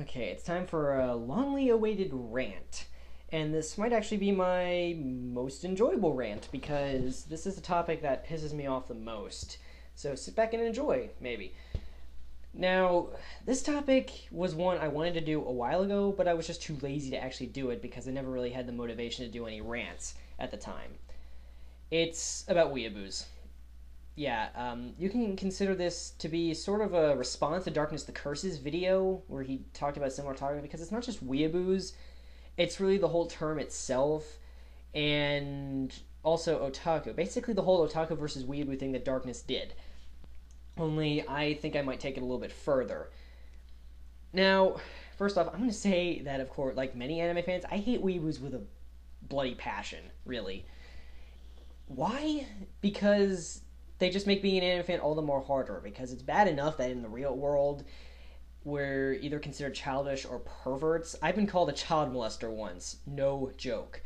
Okay, it's time for a longly awaited rant. And this might actually be my most enjoyable rant because this is a topic that pisses me off the most. So sit back and enjoy, maybe. Now, this topic was one I wanted to do a while ago, but I was just too lazy to actually do it because I never really had the motivation to do any rants at the time. It's about Weeaboos. Yeah, you can consider this to be sort of a response to Darkness the Curses video where he talked about similar topics because it's not just weeaboos, it's really the whole term itself and also otaku. Basically, the whole otaku versus weeaboo thing that Darkness did. Only I think I might take it a little bit further. Now, first off, I'm going to say that, of course, like many anime fans, I hate weeaboos with a bloody passion, really. Why? Because they just make being an anime fan all the more harder because it's bad enough that in the real world we're either considered childish or perverts. I've been called a child molester once, no joke.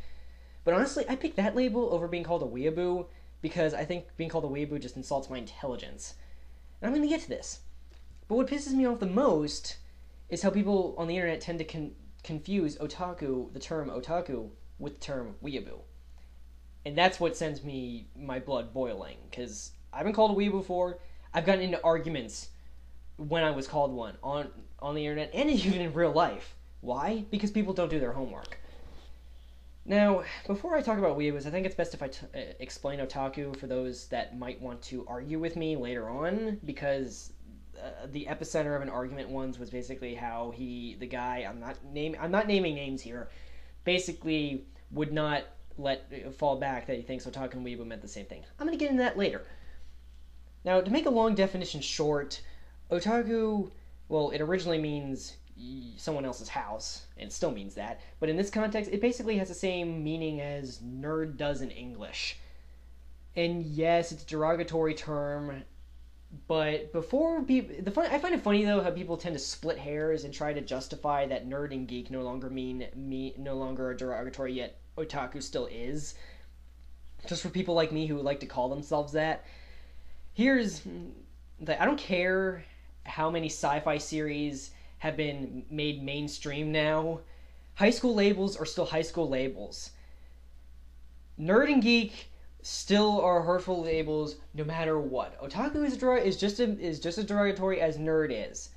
But honestly, I picked that label over being called a weeaboo because I think being called a weeaboo just insults my intelligence. And I'm going to get to this. But what pisses me off the most is how people on the internet tend to confuse otaku, the term otaku, with the term weeaboo. And that's what sends me my blood boiling, because I've been called a weeaboo before. I've gotten into arguments when I was called one on the internet and even in real life. Why? Because people don't do their homework. Now, before I talk about weeaboos, I think it's best if I explain otaku for those that might want to argue with me later on, because the epicenter of an argument once was basically how the guy, I'm not naming names here, basically would not let it fall back that he thinks otaku and weeaboo meant the same thing. I'm going to get into that later. Now, to make a long definition short, otaku, well, it originally means someone else's house, and it still means that, but in this context, it basically has the same meaning as nerd does in English. And yes, it's a derogatory term, but before people, I find it funny though how people tend to split hairs and try to justify that nerd and geek no longer no longer are derogatory, yet otaku still is. Just for people like me who like to call themselves that. I don't care how many sci-fi series have been made mainstream now. High school labels are still high school labels. Nerd and geek still are hurtful labels no matter what. Otaku is just as derogatory as nerd is.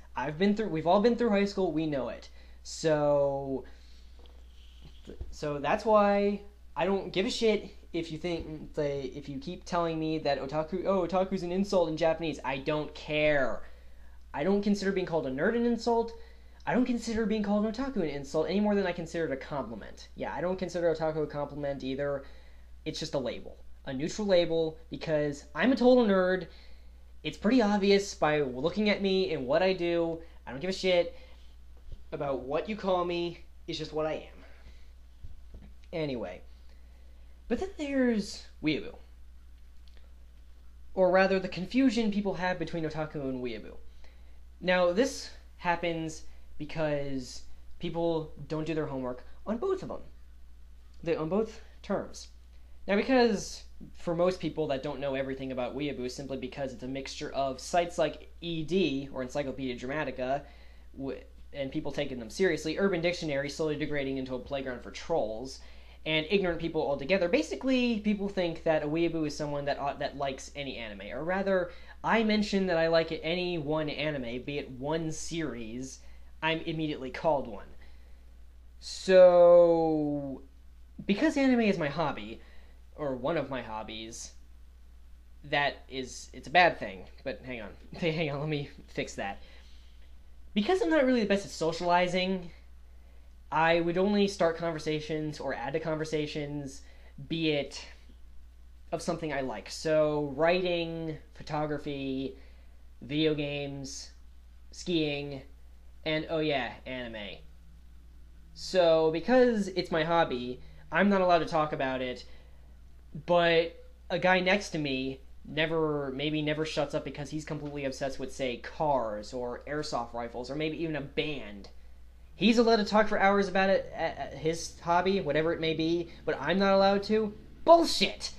We've all been through high school, we know it. So that's why I don't give a shit if you keep telling me that otaku's an insult in Japanese. I don't care. I don't consider being called a nerd an insult. I don't consider being called an otaku an insult any more than I consider it a compliment. Yeah, I don't consider otaku a compliment either. It's just a label. A neutral label, because I'm a total nerd. It's pretty obvious by looking at me and what I do. I don't give a shit about what you call me. It's just what I am. Anyway. But then there's weeaboo. Or rather, the confusion people have between otaku and weeaboo. Now, this happens because people don't do their homework on both of them. On both terms. Now, because for most people that don't know everything about weeaboo, simply because it's a mixture of sites like ED, or Encyclopedia Dramatica, and people taking them seriously, Urban Dictionary slowly degrading into a playground for trolls, and ignorant people altogether. Basically, people think that a weeaboo is someone that likes any anime. Or rather, I mention that I like any one anime, be it one series, I'm immediately called one. So, because anime is my hobby, or one of my hobbies, it's a bad thing. But hang on, let me fix that. Because I'm not really the best at socializing, I would only start conversations or add to conversations, be it of something I like. So, writing, photography, video games, skiing, and oh yeah, anime. So, because it's my hobby, I'm not allowed to talk about it, but a guy next to me never shuts up because he's completely obsessed with, say, cars or airsoft rifles or maybe even a band. He's allowed to talk for hours about it, his hobby, whatever it may be, but I'm not allowed to? Bullshit!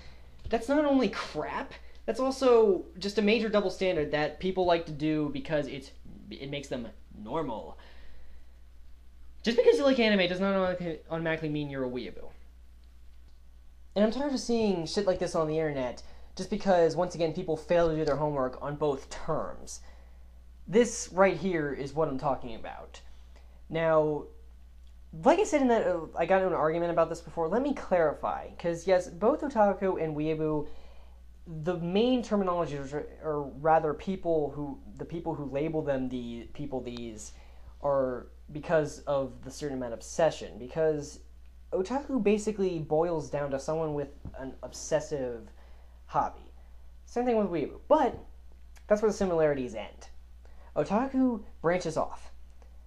That's not only crap, that's also just a major double standard that people like to do because it makes them normal. Just because you like anime does not automatically mean you're a weeaboo. And I'm tired of seeing shit like this on the internet just because, once again, people fail to do their homework on both terms. This right here is what I'm talking about. Now, like I said in that, I got into an argument about this before. Let me clarify, because yes, both otaku and weeaboo, the main terminology, or rather, the people who label them these, are because of the certain amount of obsession. Because otaku basically boils down to someone with an obsessive hobby. Same thing with weeaboo, but that's where the similarities end. Otaku branches off.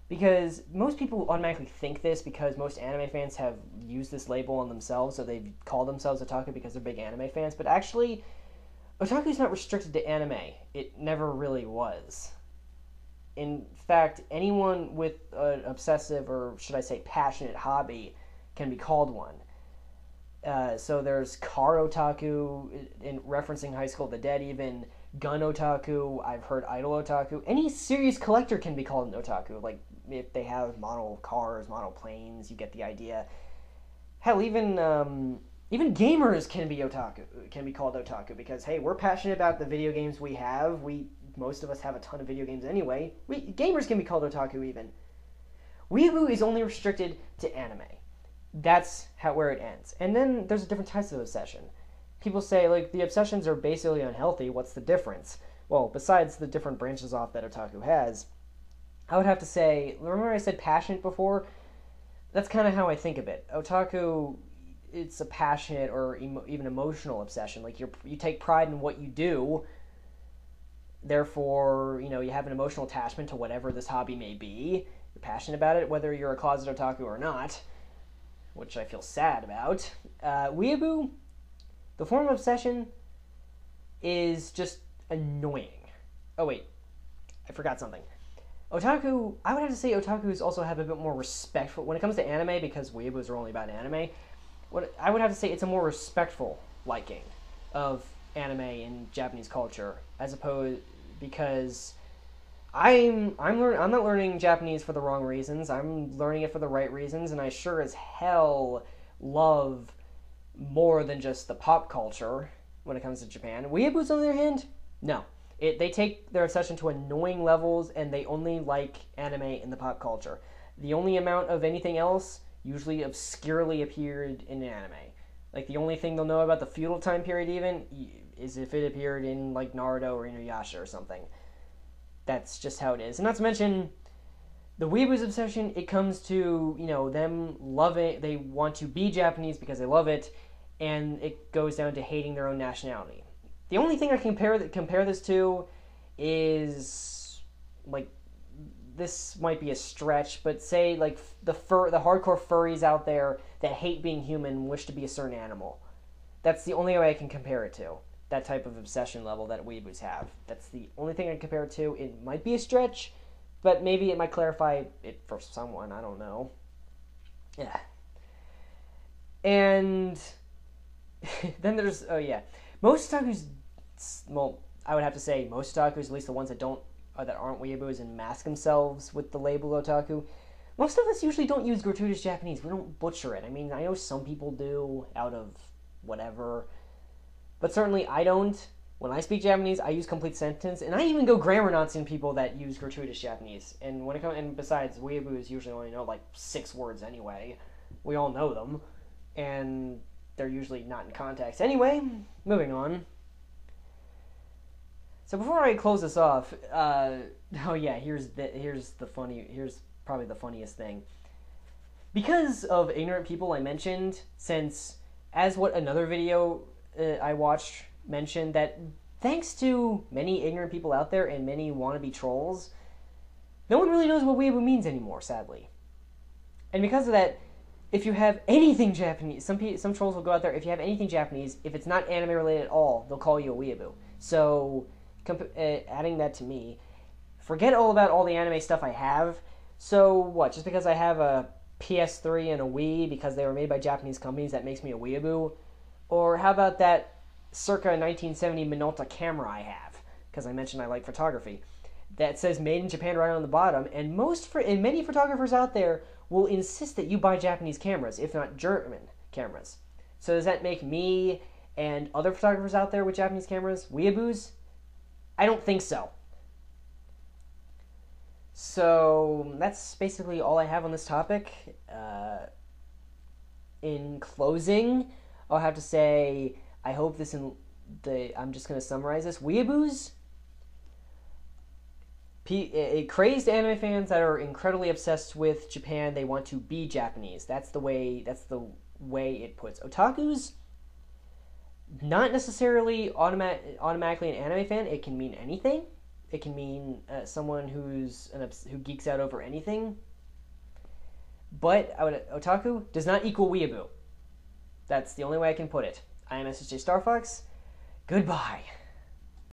Because most people automatically think this because most anime fans have used this label on themselves, so they call themselves otaku because they're big anime fans. But actually, otaku is not restricted to anime. It never really was. In fact, anyone with an obsessive, or should I say passionate hobby, can be called one. So there's car otaku, in referencing High School of the Dead even, gun otaku, I've heard idol otaku. Any serious collector can be called an otaku, like if they have model cars, model planes, you get the idea. Hell, even gamers can be called otaku, because hey, we're passionate about the video games we have. Most of us have a ton of video games anyway. Gamers can be called otaku even. Weeaboo is only restricted to anime. That's where it ends. And then there's different types of obsession. People say, like, the obsessions are basically unhealthy. What's the difference? Well, besides the different branches off that otaku has, I would have to say, remember I said passionate before? That's kind of how I think of it. Otaku, it's a passionate or even emotional obsession. Like, you take pride in what you do, therefore, you have an emotional attachment to whatever this hobby may be. You're passionate about it, whether you're a closet otaku or not, which I feel sad about. Weeaboo, the form of obsession, is just annoying. Oh wait, I forgot something. Otaku, I would have to say otakus also have a bit more respectful, when it comes to anime, because weeaboos are only about anime, I would have to say it's a more respectful liking of anime and Japanese culture, as opposed, because I'm not learning Japanese for the wrong reasons. I'm learning it for the right reasons, and I sure as hell love more than just the pop culture when it comes to Japan. Weeaboos, on the other hand, no. They take their obsession to annoying levels, and they only like anime and the pop culture. The only amount of anything else usually obscurely appeared in anime. Like, the only thing they'll know about the feudal time period even is if it appeared in, like, Naruto or Inuyasha or something. That's just how it is. And not to mention, the weeaboo's obsession, it comes to, them loving, they want to be Japanese because they love it, and it goes down to hating their own nationality. The only thing I can compare this to is, like, this might be a stretch, but say, like, the hardcore furries out there that hate being human and wish to be a certain animal. That's the only way I can compare it to. That type of obsession level that weeaboos have. That's the only thing I can compare it to. It might be a stretch, but maybe it might clarify it for someone. I don't know. Yeah. And then there's, most otakus, well, I would have to say most otakus, at least the ones that aren't weeaboos and mask themselves with the label otaku, most of us usually don't use gratuitous Japanese. We don't butcher it. I mean, I know some people do out of whatever, but certainly I don't. When I speak Japanese, I use complete sentence, and I even go grammar Nazi in people that use gratuitous Japanese. And besides, weeaboos usually only know like 6 words anyway. We all know them, and they're usually not in context. Anyway, moving on. So before I close this off, here's probably the funniest thing. Because of ignorant people I mentioned, since as what another video I watched mentioned, that thanks to many ignorant people out there and many wannabe trolls, no one really knows what weeaboo means anymore, sadly. And because of that, if you have anything Japanese, some trolls will go out there, if you have anything Japanese, if it's not anime related at all, they'll call you a weeaboo. So, adding that to me, forget all about all the anime stuff I have. So what, just because I have a PS3 and a Wii because they were made by Japanese companies, that makes me a weeaboo? Or how about that circa 1970 Minolta camera I have, because I mentioned I like photography? that says "Made in Japan" right on the bottom, and many photographers out there will insist that you buy Japanese cameras, if not German cameras. So does that make me and other photographers out there with Japanese cameras weeaboos? I don't think so. So that's basically all I have on this topic. In closing, I'll have to say I hope I'm just going to summarize this. Weeaboos, crazed anime fans that are incredibly obsessed with Japan. They want to be Japanese. That's the way it puts. Otakus, not necessarily automatically an anime fan. It can mean anything. It can mean someone who geeks out over anything. But otaku does not equal weeaboo. That's the only way I can put it. I am SSJstarfox. Goodbye.